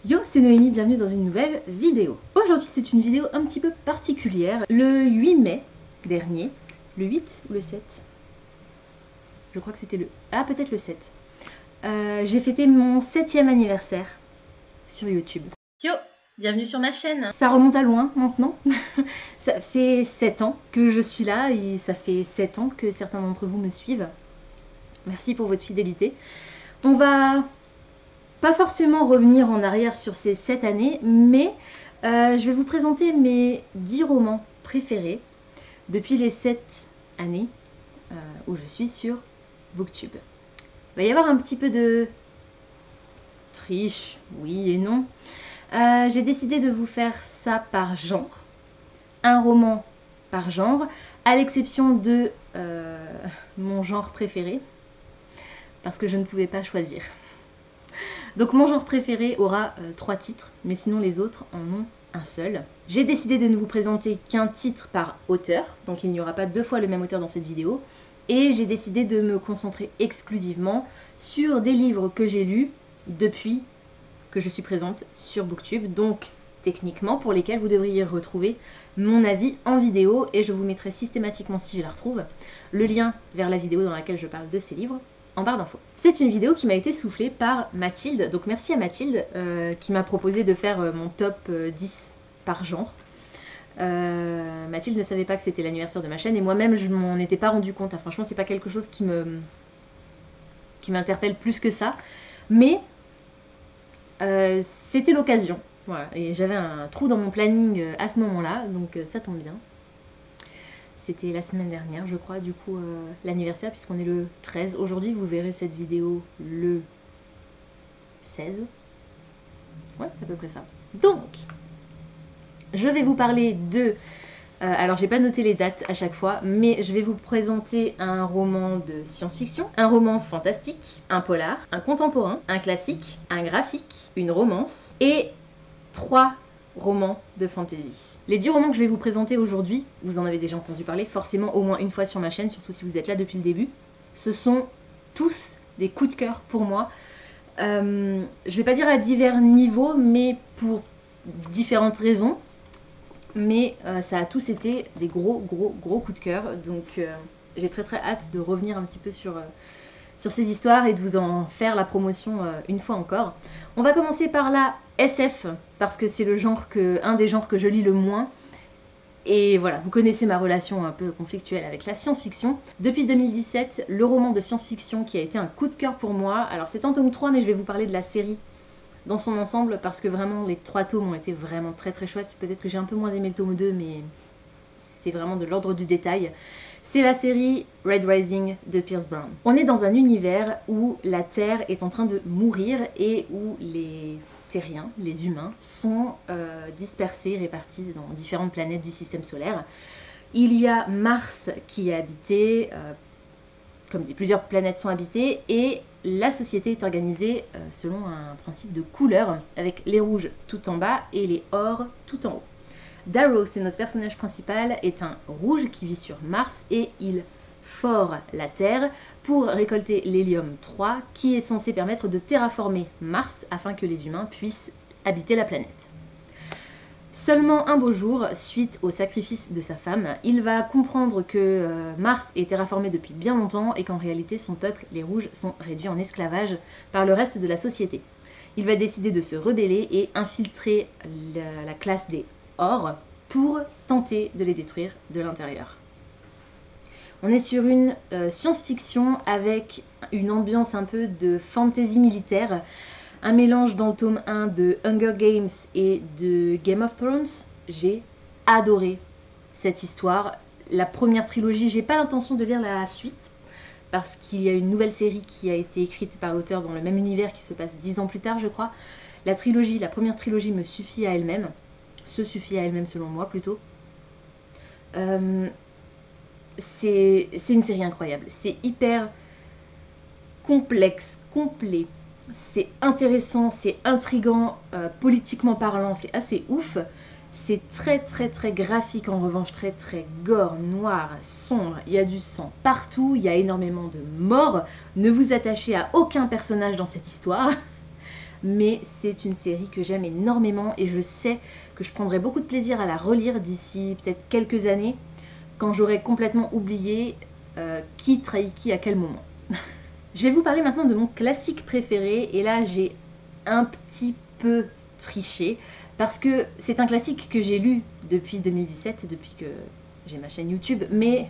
Yo, c'est Noémie, bienvenue dans une nouvelle vidéo. Aujourd'hui, c'est une vidéo un petit peu particulière. Le 8 mai dernier, le 8 ou le 7 ? Je crois que c'était le... Ah, peut-être le 7. J'ai fêté mon 7e anniversaire sur YouTube. Yo, bienvenue sur ma chaîne. Ça remonte à loin maintenant. Ça fait 7 ans que je suis là et ça fait 7 ans que certains d'entre vous me suivent. Merci pour votre fidélité. On va pas forcément revenir en arrière sur ces 7 années, mais je vais vous présenter mes 10 romans préférés depuis les 7 années où je suis sur Booktube. Il va y avoir un petit peu de triche, oui et non. J'ai décidé de vous faire ça par genre, un roman par genre, à l'exception de mon genre préféré, parce que je ne pouvais pas choisir. Donc mon genre préféré aura 3 titres, mais sinon les autres en ont un seul. J'ai décidé de ne vous présenter qu'un titre par auteur, donc il n'y aura pas 2 fois le même auteur dans cette vidéo. Et j'ai décidé de me concentrer exclusivement sur des livres que j'ai lus depuis que je suis présente sur Booktube. Donc techniquement pour lesquels vous devriez retrouver mon avis en vidéo. Et je vous mettrai systématiquement, si je la retrouve, le lien vers la vidéo dans laquelle je parle de ces livres en barre d'infos. C'est une vidéo qui m'a été soufflée par Mathilde, donc merci à Mathilde qui m'a proposé de faire mon top 10 par genre. Mathilde ne savait pas que c'était l'anniversaire de ma chaîne et moi-même je m'en étais pas rendu compte. Franchement, c'est pas quelque chose qui m'interpelle plus que ça, mais c'était l'occasion. Voilà, et j'avais un trou dans mon planning à ce moment-là, donc ça tombe bien. C'était la semaine dernière, je crois, du coup, l'anniversaire, puisqu'on est le 13. Aujourd'hui, vous verrez cette vidéo le 16. Ouais, c'est à peu près ça. Donc, je vais vous parler de... alors, j'ai pas noté les dates à chaque fois, mais je vais vous présenter un roman de science-fiction, un roman fantastique, un polar, un contemporain, un classique, un graphique, une romance et 3 romans de fantasy. Les 10 romans que je vais vous présenter aujourd'hui, vous en avez déjà entendu parler forcément au moins une fois sur ma chaîne, surtout si vous êtes là depuis le début. Ce sont tous des coups de cœur pour moi. Je vais pas dire à divers niveaux, mais pour différentes raisons. Mais ça a tous été des gros coups de cœur. Donc j'ai très hâte de revenir un petit peu sur ces histoires et de vous en faire la promotion une fois encore. On va commencer par la SF, parce que c'est un des genres que je lis le moins. Et voilà, vous connaissez ma relation un peu conflictuelle avec la science-fiction. Depuis 2017, le roman de science-fiction qui a été un coup de cœur pour moi. Alors c'est un tome 3, mais je vais vous parler de la série dans son ensemble, parce que vraiment les 3 tomes ont été vraiment très chouettes. Peut-être que j'ai un peu moins aimé le tome 2, mais c'est vraiment de l'ordre du détail. C'est la série Red Rising de Pierce Brown. On est dans un univers où la Terre est en train de mourir et où les terriens, les humains, sont dispersés, répartis dans différentes planètes du système solaire. Il y a Mars qui est habité, comme dit, plusieurs planètes sont habitées, et la société est organisée selon un principe de couleur, avec les rouges tout en bas et les ors tout en haut. Darrow, c'est notre personnage principal, est un rouge qui vit sur Mars et il fore la Terre pour récolter l'hélium 3 qui est censé permettre de terraformer Mars afin que les humains puissent habiter la planète. Seulement un beau jour, suite au sacrifice de sa femme, il va comprendre que Mars est terraformé depuis bien longtemps et qu'en réalité son peuple, les rouges, sont réduits en esclavage par le reste de la société. Il va décider de se rebeller et infiltrer la classe des Or pour tenter de les détruire de l'intérieur. On est sur une science-fiction avec une ambiance un peu de fantasy militaire, un mélange dans le tome 1 de Hunger Games et de Game of Thrones. J'ai adoré cette histoire. La première trilogie, j'ai pas l'intention de lire la suite, parce qu'il y a une nouvelle série qui a été écrite par l'auteur dans le même univers qui se passe 10 ans plus tard, je crois. La première trilogie me suffit à elle-même. Se suffit à elle-même selon moi plutôt. C'est une série incroyable. C'est hyper complexe, complet. C'est intéressant, c'est intriguant, politiquement parlant, c'est assez ouf. C'est très graphique en revanche, très gore, noir, sombre. Il y a du sang partout, il y a énormément de morts. Ne vous attachez à aucun personnage dans cette histoire. mais c'est une série que j'aime énormément et je sais que je prendrai beaucoup de plaisir à la relire d'ici peut-être quelques années, quand j'aurai complètement oublié qui trahit qui à quel moment. Je vais vous parler maintenant de mon classique préféré, et là j'ai un petit peu triché, parce que c'est un classique que j'ai lu depuis 2017, depuis que j'ai ma chaîne YouTube, mais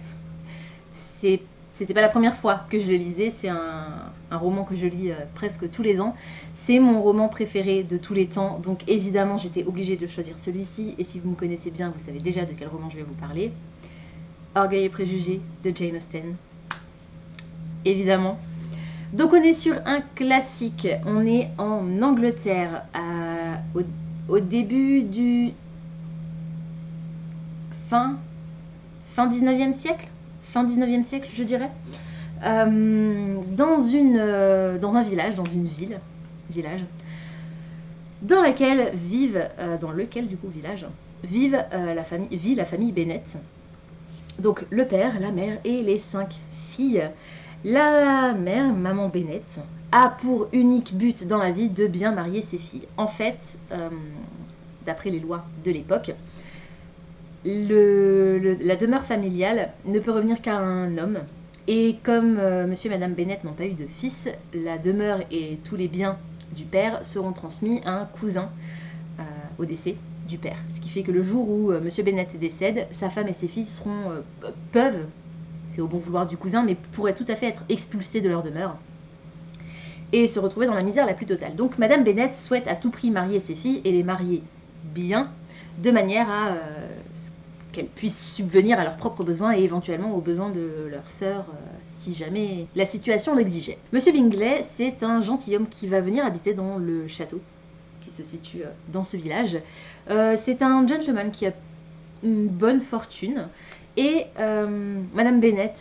c'était pas la première fois que je le lisais, c'est un roman que je lis presque tous les ans. C'est mon roman préféré de tous les temps, donc évidemment j'étais obligée de choisir celui-ci, et si vous me connaissez bien, vous savez déjà de quel roman je vais vous parler. Orgueil et préjugés de Jane Austen, évidemment. Donc on est sur un classique, on est en Angleterre, au début du fin 19e siècle, je dirais, dans un village, dans une village, dans lequel vit la famille Bennet. Donc le père, la mère et les 5 filles. La mère, maman Bennet, a pour unique but dans la vie de bien marier ses filles. En fait, d'après les lois de l'époque, la demeure familiale ne peut revenir qu'à un homme. Et comme monsieur et madame Bennet n'ont pas eu de fils, la demeure et tous les biens du père seront transmis à un cousin au décès du père. Ce qui fait que le jour où monsieur Bennet décède, sa femme et ses filles peuvent, c'est au bon vouloir du cousin, mais pourraient tout à fait être expulsées de leur demeure et se retrouver dans la misère la plus totale. Donc madame Bennet souhaite à tout prix marier ses filles et les marier bien, de manière à qu'elles puissent subvenir à leurs propres besoins et éventuellement aux besoins de leurs sœurs, si jamais la situation l'exigeait. Monsieur Bingley, c'est un gentilhomme qui va venir habiter dans le château qui se situe dans ce village. C'est un gentleman qui a une bonne fortune, et madame Bennet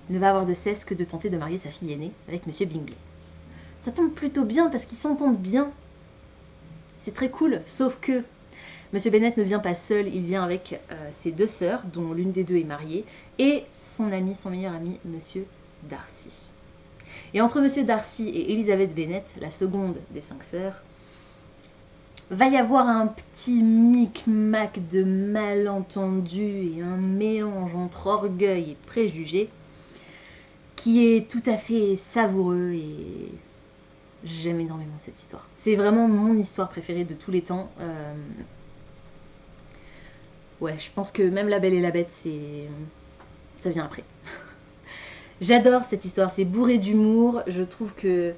ne va avoir de cesse que de tenter de marier sa fille aînée avec monsieur Bingley. Ça tombe plutôt bien parce qu'ils s'entendent bien. C'est très cool, sauf que monsieur Bennet ne vient pas seul, il vient avec ses 2 sœurs, dont l'une des 2 est mariée, et son meilleur ami, monsieur Darcy. Et entre monsieur Darcy et Elizabeth Bennet, la seconde des 5 sœurs, va y avoir un petit micmac de malentendus et un mélange entre orgueil et préjugés qui est tout à fait savoureux, et j'aime énormément cette histoire. C'est vraiment mon histoire préférée de tous les temps. Ouais, je pense que même La Belle et la Bête, ça vient après. J'adore cette histoire, c'est bourré d'humour. Je trouve que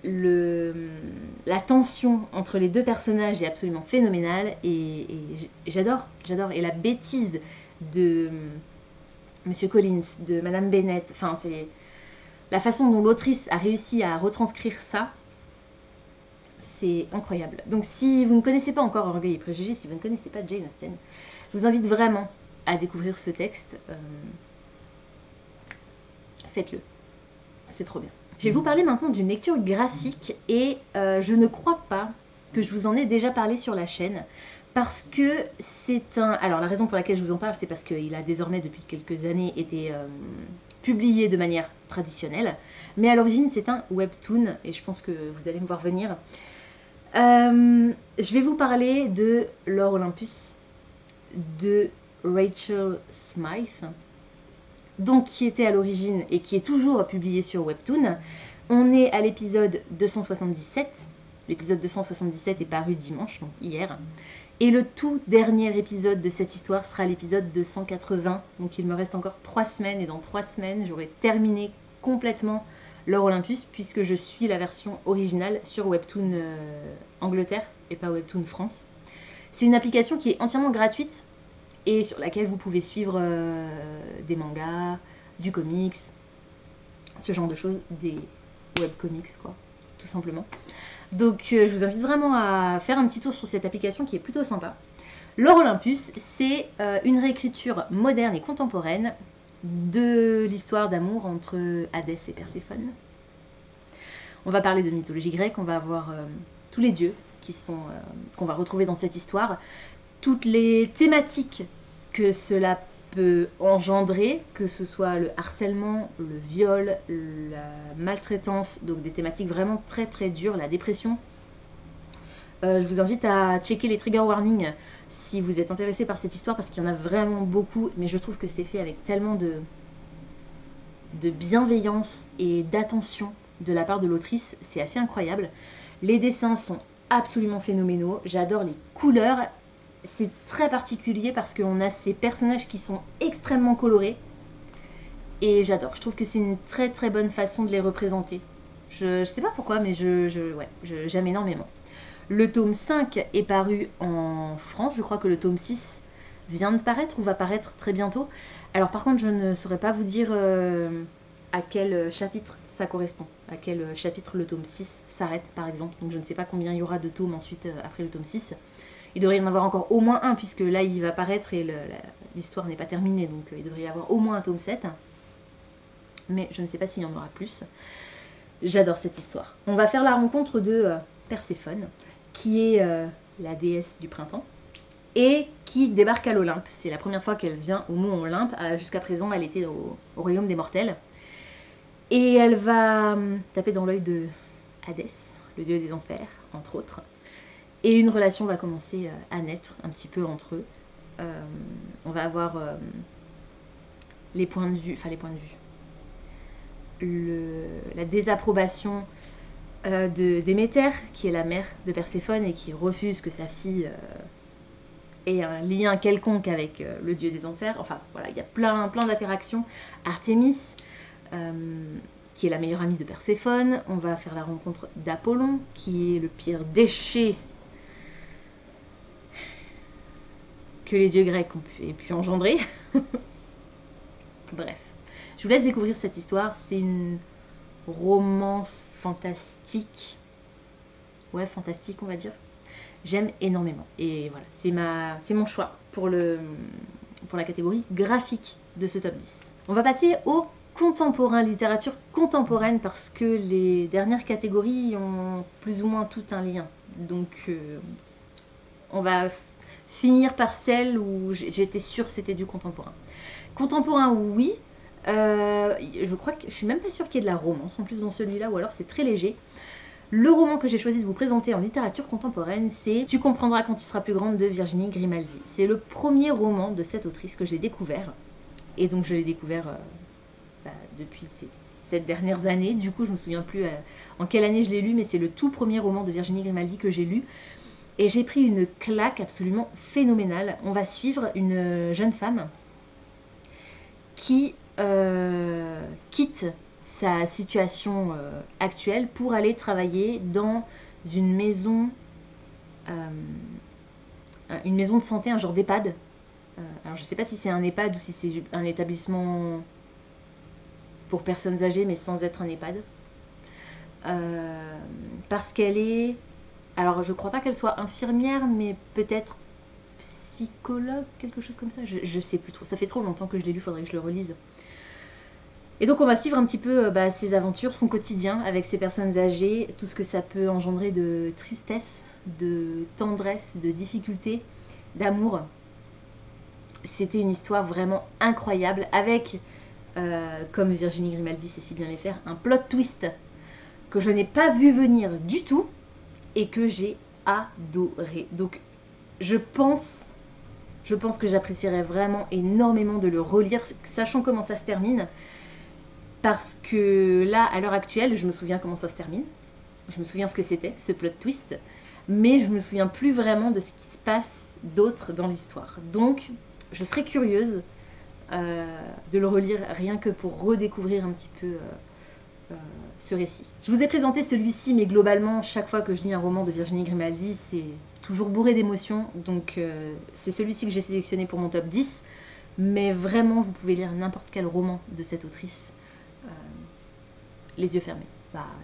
la tension entre les 2 personnages est absolument phénoménale, et j'adore. Et la bêtise de monsieur Collins, de madame Bennet, enfin c'est la façon dont l'autrice a réussi à retranscrire ça, c'est incroyable. Donc si vous ne connaissez pas encore Orgueil et préjugés, si vous ne connaissez pas Jane Austen, je vous invite vraiment à découvrir ce texte. Faites-le, c'est trop bien. Je vais vous parler maintenant d'une lecture graphique, et je ne crois pas que je vous en ai déjà parlé sur la chaîne, parce que c'est un... Alors la raison pour laquelle je vous en parle, c'est parce qu'il a désormais depuis quelques années été publié de manière traditionnelle, mais à l'origine c'est un webtoon, et je pense que vous allez me voir venir. Je vais vous parler de Lord Olympus, de Rachel Smythe, donc qui était à l'origine et qui est toujours publié sur Webtoon. On est à l'épisode 277. L'épisode 277 est paru dimanche, donc hier. Et le tout dernier épisode de cette histoire sera l'épisode 280. Donc il me reste encore 3 semaines, et dans 3 semaines, j'aurai terminé complètement Lord Olympus, puisque je suis la version originale sur Webtoon Angleterre et pas Webtoon France. C'est une application qui est entièrement gratuite et sur laquelle vous pouvez suivre des mangas, du comics, ce genre de choses, des webcomics quoi, tout simplement. Donc je vous invite vraiment à faire un petit tour sur cette application qui est plutôt sympa. Lord Olympus, c'est une réécriture moderne et contemporaine de l'histoire d'amour entre Hadès et Perséphone. On va parler de mythologie grecque, on va avoir tous les dieux qu'on va retrouver dans cette histoire, toutes les thématiques que cela peut engendrer, que ce soit le harcèlement, le viol, la maltraitance, donc des thématiques vraiment très très dures, la dépression, Je vous invite à checker les trigger warnings si vous êtes intéressé par cette histoire, parce qu'il y en a vraiment beaucoup, mais je trouve que c'est fait avec tellement de bienveillance et d'attention de la part de l'autrice, c'est assez incroyable. Les dessins sont absolument phénoménaux, j'adore les couleurs, c'est très particulier parce qu'on a ces personnages qui sont extrêmement colorés, et j'adore, je trouve que c'est une très très bonne façon de les représenter. Je sais pas pourquoi, mais j'aime énormément. Le tome 5 est paru en France, je crois que le tome 6 vient de paraître ou va paraître très bientôt. Alors par contre, je ne saurais pas vous dire à quel chapitre ça correspond, à quel chapitre le tome 6 s'arrête par exemple. Donc je ne sais pas combien il y aura de tomes ensuite après le tome 6. Il devrait y en avoir encore au moins un, puisque là il va paraître et l'histoire n'est pas terminée, donc il devrait y avoir au moins un tome 7. Mais je ne sais pas s'il y en aura plus. J'adore cette histoire. On va faire la rencontre de Perséphone, qui est la déesse du printemps, et qui débarque à l'Olympe. C'est la première fois qu'elle vient au mont Olympe. Jusqu'à présent, elle était au royaume des mortels. Et elle va taper dans l'œil de Hadès, le dieu des enfers, entre autres. Et une relation va commencer à naître un petit peu entre eux. On va avoir les points de vue, la désapprobation de Déméter, qui est la mère de Perséphone et qui refuse que sa fille ait un lien quelconque avec le dieu des enfers. Enfin voilà, il y a plein d'interactions. Artémis, qui est la meilleure amie de Perséphone. On va faire la rencontre d'Apollon, qui est le pire déchet que les dieux grecs aient pu engendrer. Bref, je vous laisse découvrir cette histoire. C'est une romance fantastique. Ouais, fantastique, on va dire. J'aime énormément. Et voilà, c'est mon choix pour la catégorie graphique de ce top 10. On va passer au contemporain, littérature contemporaine, parce que les dernières catégories ont plus ou moins tout un lien. Donc, on va finir par celle où j'étais sûre que c'était du contemporain. Contemporain, oui. Je crois que je suis même pas sûre qu'il y ait de la romance en plus dans celui-là, ou alors c'est très léger. Le roman que j'ai choisi de vous présenter en littérature contemporaine, c'est Tu comprendras quand tu seras plus grande de Virginie Grimaldi. C'est le premier roman de cette autrice que j'ai découvert. Et donc je l'ai découvert depuis ces 7 dernières années. Du coup, je me souviens plus en quelle année je l'ai lu, mais c'est le tout premier roman de Virginie Grimaldi que j'ai lu. Et j'ai pris une claque absolument phénoménale. On va suivre une jeune femme qui quitte sa situation actuelle pour aller travailler dans une maison de santé, un genre d'EHPAD. Alors je ne sais pas si c'est un EHPAD ou si c'est un établissement pour personnes âgées, mais sans être un EHPAD. Parce qu'elle est... Alors je crois pas qu'elle soit infirmière, mais peut-être psychologue, quelque chose comme ça. Je sais plus trop. Ça fait trop longtemps que je l'ai lu, faudrait que je le relise. Et donc on va suivre un petit peu ses aventures, son quotidien avec ces personnes âgées, tout ce que ça peut engendrer de tristesse, de tendresse, de difficulté, d'amour. C'était une histoire vraiment incroyable avec, comme Virginie Grimaldi sait si bien les faire, un plot twist que je n'ai pas vu venir du tout et que j'ai adoré. Donc je pense que j'apprécierais vraiment énormément de le relire, sachant comment ça se termine. Parce que là, à l'heure actuelle, je me souviens comment ça se termine. Je me souviens ce que c'était, ce plot twist. Mais je me souviens plus vraiment de ce qui se passe d'autre dans l'histoire. Donc, je serais curieuse de le relire rien que pour redécouvrir un petit peu ce récit. Je vous ai présenté celui-ci, mais globalement, chaque fois que je lis un roman de Virginie Grimaldi, c'est toujours bourré d'émotions. Donc, c'est celui-ci que j'ai sélectionné pour mon top 10. Mais vraiment, vous pouvez lire n'importe quel roman de cette autrice. Les yeux fermés.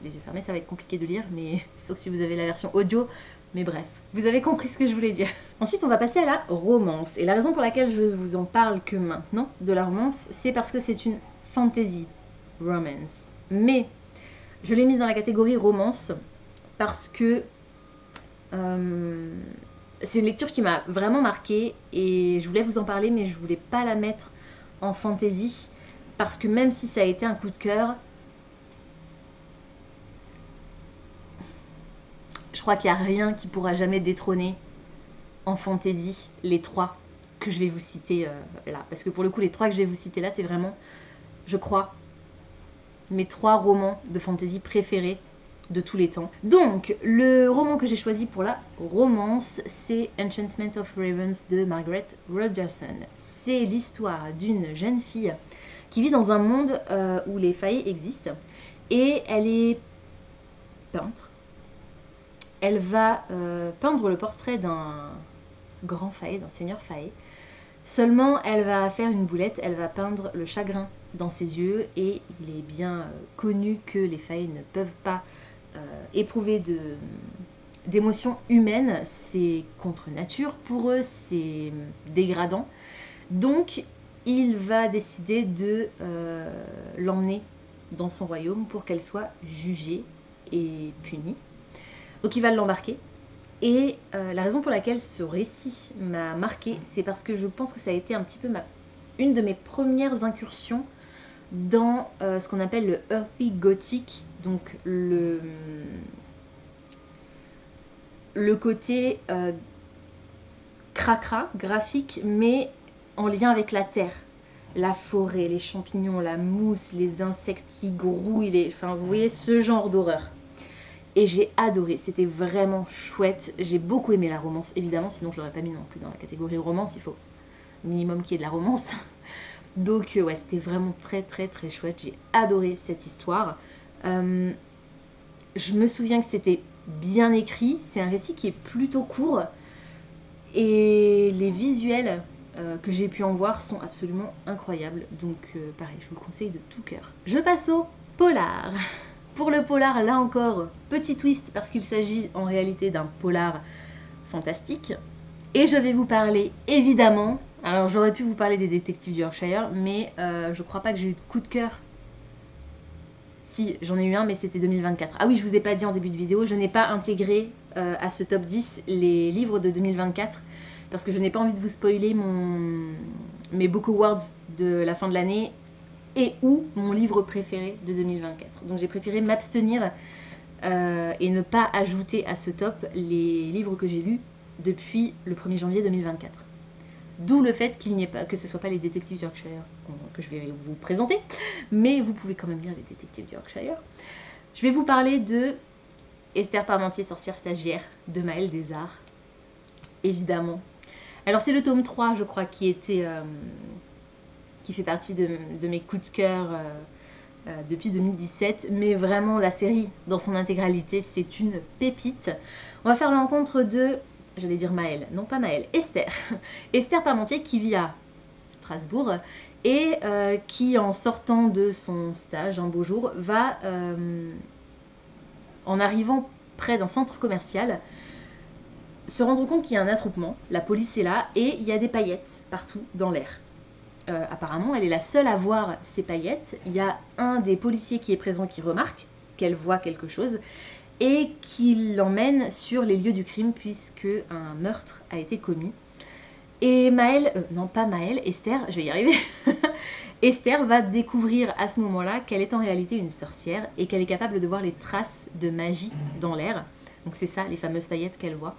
Les yeux fermés, ça va être compliqué de lire, mais sauf si vous avez la version audio. Mais bref, vous avez compris ce que je voulais dire. Ensuite, on va passer à la romance. Et la raison pour laquelle je vous en parle que maintenant de la romance, c'est parce que c'est une fantasy romance. Mais je l'ai mise dans la catégorie romance parce que c'est une lecture qui m'a vraiment marquée et je voulais vous en parler, mais je voulais pas la mettre en fantasy parce que même si ça a été un coup de cœur, je crois qu'il n'y a rien qui pourra jamais détrôner en fantasy les 3 que je vais vous citer là. Parce que pour le coup, les 3 que je vais vous citer là, c'est vraiment, je crois, mes 3 romans de fantasy préférés de tous les temps. Donc, le roman que j'ai choisi pour la romance, c'est Enchantment of Ravens de Margaret Rogerson. C'est l'histoire d'une jeune fille qui vit dans un monde où les faées existent et elle est peintre. Elle va peindre le portrait d'un grand faé, d'un seigneur faé. Seulement, elle va faire une boulette, elle va peindre le chagrin dans ses yeux et il est bien connu que les faés ne peuvent pas éprouver d'émotions humaines. C'est contre nature pour eux, c'est dégradant. Donc, il va décider de l'emmener dans son royaume pour qu'elle soit jugée et punie. Donc, il va l'embarquer. Et la raison pour laquelle ce récit m'a marquée, c'est parce que je pense que ça a été un petit peu une de mes premières incursions dans ce qu'on appelle le earthy gothic, donc le côté cracra, graphique, mais en lien avec la terre. La forêt, les champignons, la mousse, les insectes qui grouillent, enfin vous voyez ce genre d'horreur. Et j'ai adoré, c'était vraiment chouette. J'ai beaucoup aimé la romance, évidemment, sinon je l'aurais pas mis non plus dans la catégorie romance, il faut minimum qu'il y ait de la romance. Donc ouais, c'était vraiment très très très chouette, j'ai adoré cette histoire. Je me souviens que c'était bien écrit, c'est un récit qui est plutôt court et les visuels que j'ai pu en voir sont absolument incroyables. Donc pareil, je vous le conseille de tout cœur. Je passe au polar. Pour le polar, là encore, petit twist parce qu'il s'agit en réalité d'un polar fantastique. Et je vais vous parler évidemment, alors j'aurais pu vous parler des détectives du Yorkshire, mais je crois pas que j'ai eu de coup de cœur. Si, j'en ai eu un, mais c'était 2024. Ah oui, je vous ai pas dit en début de vidéo, je n'ai pas intégré à ce top 10 les livres de 2024 parce que je n'ai pas envie de vous spoiler mes book awards de la fin de l'année et ou mon livre préféré de 2024. Donc j'ai préféré m'abstenir et ne pas ajouter à ce top les livres que j'ai lus depuis le 1er janvier 2024. D'où le fait qu'il n'y ait pas, que ce ne soit pas les détectives du Yorkshire que je vais vous présenter, mais vous pouvez quand même lire les détectives du Yorkshire. Je vais vous parler de Esther Parmentier, sorcière stagiaire de Maëlle Desarts, évidemment. Alors c'est le tome 3, je crois, qui fait partie de mes coups de cœur depuis 2017, mais vraiment la série dans son intégralité, c'est une pépite. On va faire la rencontre de, j'allais dire Maëlle, non pas Maëlle, Esther. Esther Parmentier qui vit à Strasbourg et qui, en sortant de son stage un beau jour, va, en arrivant près d'un centre commercial, se rendre compte qu'il y a un attroupement, la police est là et il y a des paillettes partout dans l'air. Apparemment, elle est la seule à voir ces paillettes. Il y a un des policiers qui est présent qui remarque qu'elle voit quelque chose et qui l'emmène sur les lieux du crime puisque un meurtre a été commis. Et Maëlle, non pas Maëlle, Esther, je vais y arriver. Esther va découvrir à ce moment-là qu'elle est en réalité une sorcière et qu'elle est capable de voir les traces de magie dans l'air. Donc c'est ça, les fameuses paillettes qu'elle voit.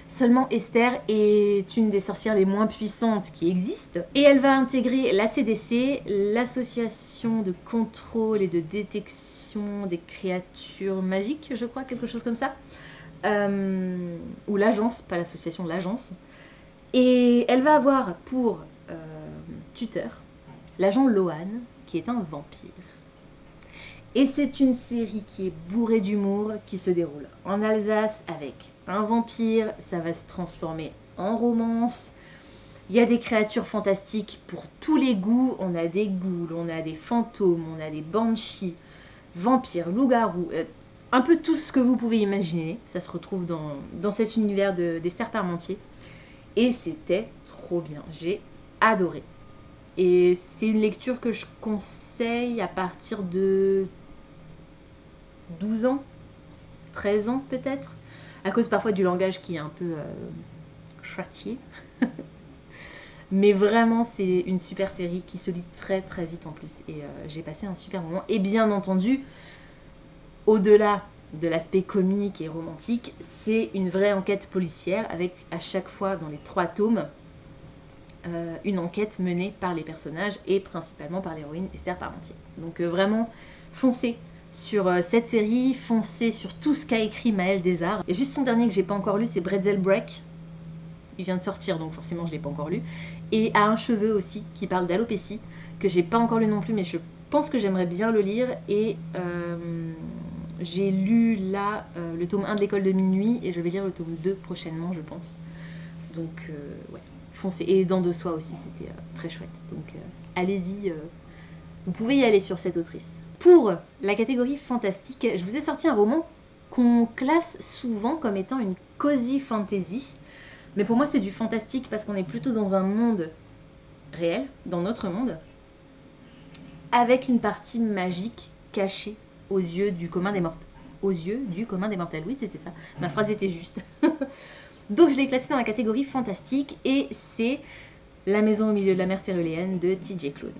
Seulement Esther est une des sorcières les moins puissantes qui existent et elle va intégrer la CDC, l'association de contrôle et de détection des créatures magiques, je crois, quelque chose comme ça, ou l'agence, pas l'association, l'agence. Et elle va avoir pour tuteur l'agent Lohan, qui est un vampire. Et c'est une série qui est bourrée d'humour, qui se déroule en Alsace avec un vampire, ça va se transformer en romance. Il y a des créatures fantastiques pour tous les goûts, on a des ghouls, on a des fantômes, on a des banshees, vampires, loups-garous, un peu tout ce que vous pouvez imaginer, ça se retrouve dans cet univers d'Esther Parmentier. Et c'était trop bien, j'ai adoré. Et c'est une lecture que je conseille à partir de 12 ans, 13 ans peut-être, à cause parfois du langage qui est un peu châtié. Mais vraiment, c'est une super série qui se lit très très vite en plus. Et j'ai passé un super moment. Et bien entendu, au-delà de l'aspect comique et romantique, c'est une vraie enquête policière avec à chaque fois dans les 3 tomes une enquête menée par les personnages et principalement par l'héroïne Esther Parmentier. Donc vraiment foncez sur cette série, foncez sur tout ce qu'a écrit Maëlle Desarts. Et juste son dernier que j'ai pas encore lu, c'est Bretzel Break. Il vient de sortir donc forcément je l'ai pas encore lu. Et À un cheveu aussi qui parle d'alopécie que j'ai pas encore lu non plus mais je pense que j'aimerais bien le lire et j'ai lu là le tome 1 de l'école de minuit et je vais lire le tome 2 prochainement je pense. Donc ouais, foncez. Et Dents de soie aussi c'était très chouette. Donc allez-y, vous pouvez y aller sur cette autrice. Pour la catégorie fantastique, je vous ai sorti un roman qu'on classe souvent comme étant une cozy fantasy. Mais pour moi c'est du fantastique parce qu'on est plutôt dans un monde réel, dans notre monde, avec une partie magique cachée aux yeux du commun des mortels. Aux yeux du commun des mortels, oui c'était ça, ma phrase était juste. Donc je l'ai classé dans la catégorie fantastique et c'est La maison au milieu de la mer céruléenne de TJ Klune.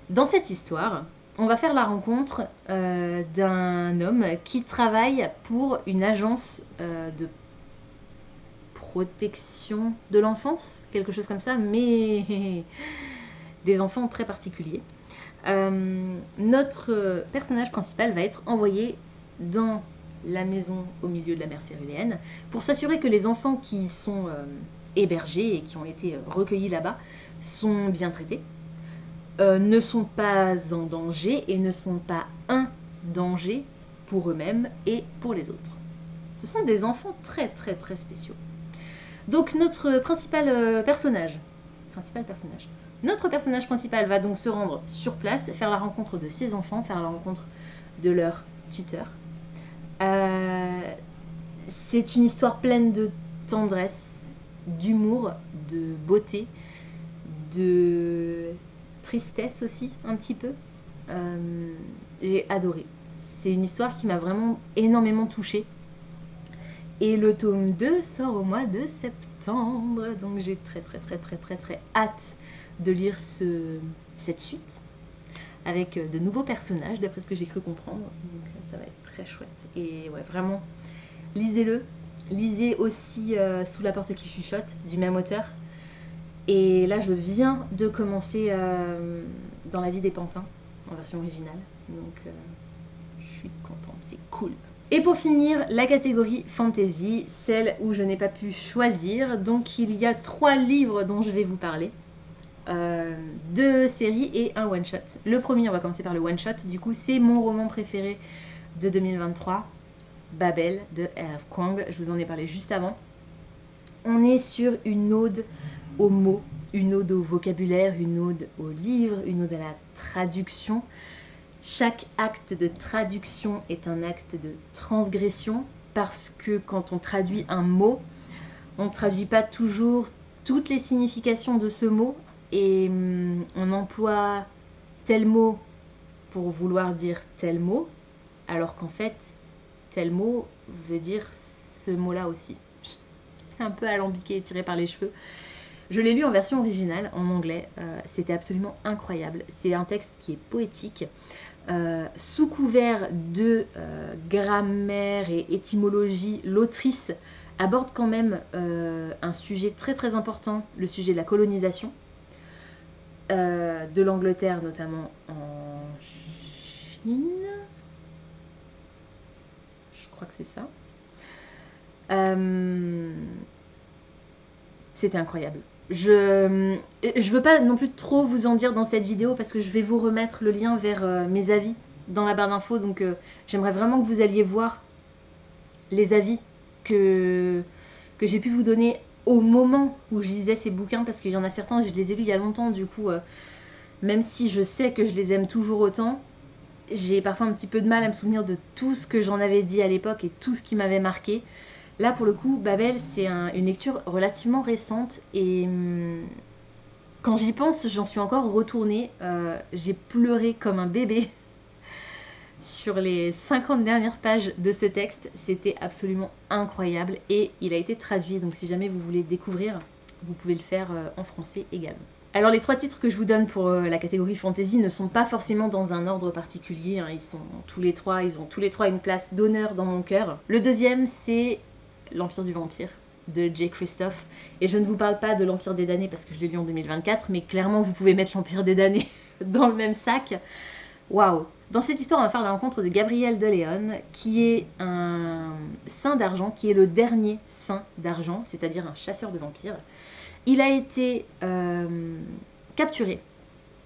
Dans cette histoire, on va faire la rencontre d'un homme qui travaille pour une agence de protection de l'enfance, quelque chose comme ça, mais des enfants très particuliers. Notre personnage principal va être envoyé dans la maison au milieu de la mer céruléenne pour s'assurer que les enfants qui y sont hébergés et qui ont été recueillis là-bas sont bien traités, ne sont pas en danger et ne sont pas un danger pour eux-mêmes et pour les autres. Ce sont des enfants très très très spéciaux. Donc notre notre personnage principal va donc se rendre sur place, faire la rencontre de ses enfants, faire la rencontre de leur tuteur. C'est une histoire pleine de tendresse, d'humour, de beauté, de tristesse aussi un petit peu. J'ai adoré. C'est une histoire qui m'a vraiment énormément touchée. Et le tome 2 sort au mois de septembre, donc j'ai très hâte de lire cette suite avec de nouveaux personnages d'après ce que j'ai cru comprendre, donc ça va être très chouette. Et ouais, vraiment, lisez-le. Lisez aussi Sous la porte qui chuchote du même auteur. Et là je viens de commencer Dans la vie des pantins en version originale, donc je suis contente, c'est cool. Et pour finir, la catégorie fantasy, celle où je n'ai pas pu choisir. Donc il y a 3 livres dont je vais vous parler. 2 séries et un one-shot. Le premier, on va commencer par le one-shot. Du coup, c'est mon roman préféré de 2023, Babel de R.F. Kuang. Je vous en ai parlé juste avant. On est sur une ode aux mots, une ode au vocabulaire, une ode au livre, une ode à la traduction. Chaque acte de traduction est un acte de transgression parce que quand on traduit un mot, on ne traduit pas toujours toutes les significations de ce mot et on emploie tel mot pour vouloir dire tel mot, alors qu'en fait, tel mot veut dire ce mot-là aussi. C'est un peu alambiqué et tiré par les cheveux. Je l'ai lu en version originale, en anglais. C'était absolument incroyable. C'est un texte qui est poétique. Sous couvert de grammaire et étymologie, l'autrice aborde quand même un sujet très important, le sujet de la colonisation de l'Angleterre, notamment en Chine. Je crois que c'est ça. C'était incroyable. Je veux pas non plus trop vous en dire dans cette vidéo parce que je vais vous remettre le lien vers mes avis dans la barre d'infos. Donc j'aimerais vraiment que vous alliez voir les avis que j'ai pu vous donner au moment où je lisais ces bouquins, parce qu'il y en a certains, je les ai lus il y a longtemps, du coup, même si je sais que je les aime toujours autant, j'ai parfois un petit peu de mal à me souvenir de tout ce que j'en avais dit à l'époque et tout ce qui m'avait marqué. Là, pour le coup, Babel, c'est une lecture relativement récente et quand j'y pense, j'en suis encore retournée. J'ai pleuré comme un bébé sur les 50 dernières pages de ce texte. C'était absolument incroyable et il a été traduit. Donc si jamais vous voulez découvrir, vous pouvez le faire en français également. Alors les 3 titres que je vous donne pour la catégorie fantasy ne sont pas forcément dans un ordre particulier, hein. Ils ont tous les trois une place d'honneur dans mon cœur. Le deuxième, c'est L'Empire du Vampire de Jay Kristoff. Et je ne vous parle pas de l'Empire des damnés parce que je l'ai lu en 2024, mais clairement vous pouvez mettre l'Empire des damnés dans le même sac. Waouh! Dans cette histoire, on va faire la rencontre de Gabriel de Leon, qui est un saint d'argent, qui est le dernier saint d'argent, c'est-à-dire un chasseur de vampires. Il a été capturé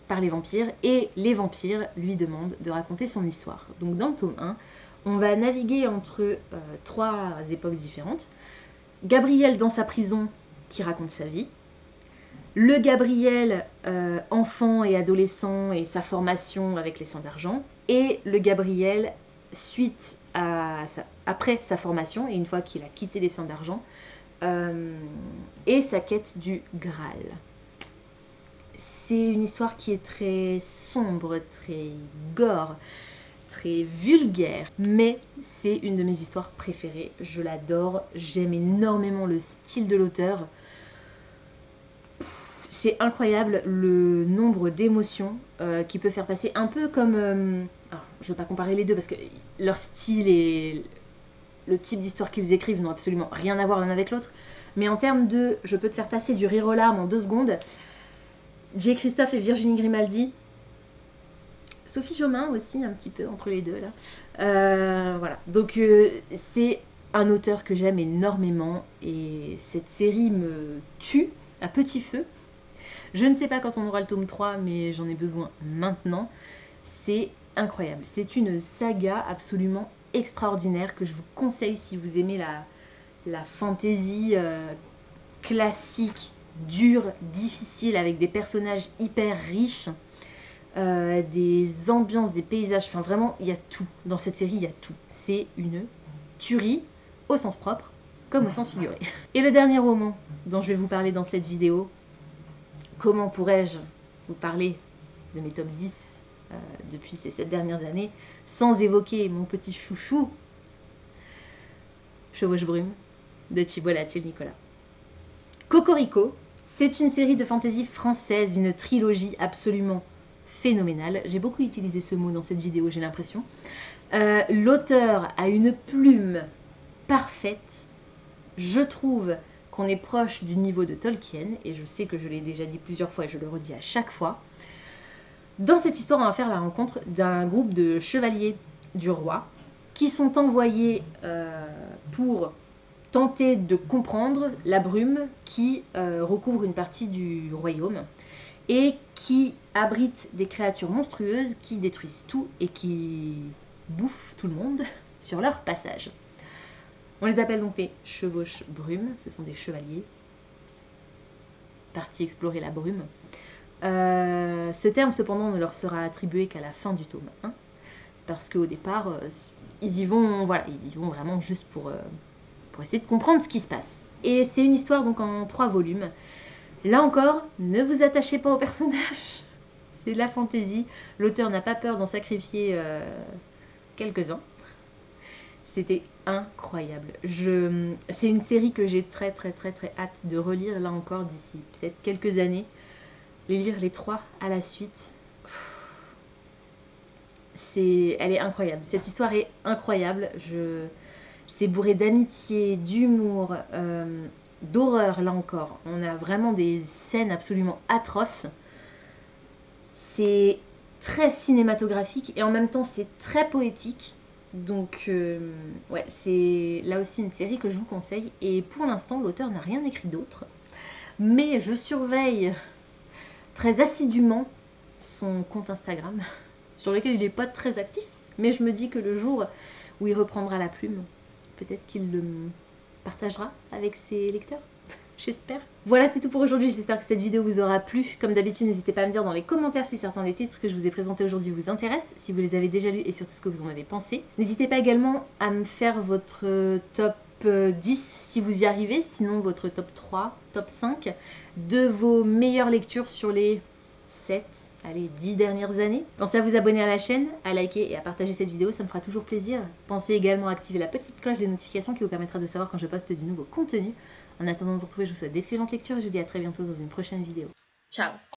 par les vampires et les vampires lui demandent de raconter son histoire. Donc dans le tome 1, on va naviguer entre 3 époques différentes. Gabriel dans sa prison qui raconte sa vie. Le Gabriel enfant et adolescent et sa formation avec les Saints d'Argent. Et le Gabriel après sa formation et une fois qu'il a quitté les Saints d'Argent et sa quête du Graal. C'est une histoire qui est très sombre, très gore, très vulgaire, mais c'est une de mes histoires préférées. Je l'adore, j'aime énormément le style de l'auteur. C'est incroyable le nombre d'émotions qu'il peut faire passer, un peu comme... alors, je ne veux pas comparer les deux parce que leur style et le type d'histoire qu'ils écrivent n'ont absolument rien à voir l'un avec l'autre, mais en termes de... je peux te faire passer du rire aux larmes en 2 secondes. Jay Kristoff et Virginie Grimaldi, Sophie Jomain aussi un petit peu entre les deux là. Voilà, donc c'est un auteur que j'aime énormément et cette série me tue à petit feu. Je ne sais pas quand on aura le tome 3, mais j'en ai besoin maintenant. C'est incroyable, c'est une saga absolument extraordinaire que je vous conseille si vous aimez la fantasy classique, dure, difficile, avec des personnages hyper riches. Des ambiances, des paysages, enfin vraiment il y a tout, dans cette série il y a tout, c'est une tuerie au sens propre comme au sens figuré. Et le dernier roman dont je vais vous parler dans cette vidéo, comment pourrais-je vous parler de mes top 10 depuis ces 7 dernières années sans évoquer mon petit chouchou Chevauche-Brume de Thibault Latil-Nicolas. Cocorico, c'est une série de fantasy française, une trilogie absolument phénoménal. J'ai beaucoup utilisé ce mot dans cette vidéo, j'ai l'impression. L'auteur a une plume parfaite. Je trouve qu'on est proche du niveau de Tolkien, et je sais que je l'ai déjà dit plusieurs fois et je le redis à chaque fois. Dans cette histoire, on va faire la rencontre d'un groupe de chevaliers du roi qui sont envoyés pour tenter de comprendre la brume qui recouvre une partie du royaume et qui abrite des créatures monstrueuses qui détruisent tout et qui bouffent tout le monde sur leur passage. On les appelle donc les Chevauche-Brume, ce sont des chevaliers partis explorer la brume. Ce terme cependant ne leur sera attribué qu'à la fin du tome 1, parce qu'au départ, ils y vont vraiment juste pour essayer de comprendre ce qui se passe. Et c'est une histoire donc en 3 volumes. Là encore, ne vous attachez pas aux personnages. C'est de la fantaisie. L'auteur n'a pas peur d'en sacrifier quelques-uns. C'était incroyable. C'est une série que j'ai très hâte de relire là encore d'ici peut-être quelques années. Lire les 3 à la suite. Elle est incroyable. Cette histoire est incroyable. C'est bourré d'amitié, d'humour, d'horreur là encore. On a vraiment des scènes absolument atroces. C'est très cinématographique et en même temps c'est très poétique. Donc ouais, c'est là aussi une série que je vous conseille. Et pour l'instant, l'auteur n'a rien écrit d'autre. Mais je surveille très assidûment son compte Instagram, sur lequel il n'est pas très actif. Mais je me dis que le jour où il reprendra la plume, peut-être qu'il le partagera avec ses lecteurs. J'espère. Voilà, c'est tout pour aujourd'hui. J'espère que cette vidéo vous aura plu. Comme d'habitude, n'hésitez pas à me dire dans les commentaires si certains des titres que je vous ai présentés aujourd'hui vous intéressent, si vous les avez déjà lus et surtout ce que vous en avez pensé. N'hésitez pas également à me faire votre top 10 si vous y arrivez, sinon votre top 3, top 5 de vos meilleures lectures sur les 7, allez, 10 dernières années. Pensez à vous abonner à la chaîne, à liker et à partager cette vidéo, ça me fera toujours plaisir. Pensez également à activer la petite cloche des notifications qui vous permettra de savoir quand je poste du nouveau contenu. En attendant de vous retrouver, je vous souhaite d'excellentes lectures et je vous dis à très bientôt dans une prochaine vidéo. Ciao!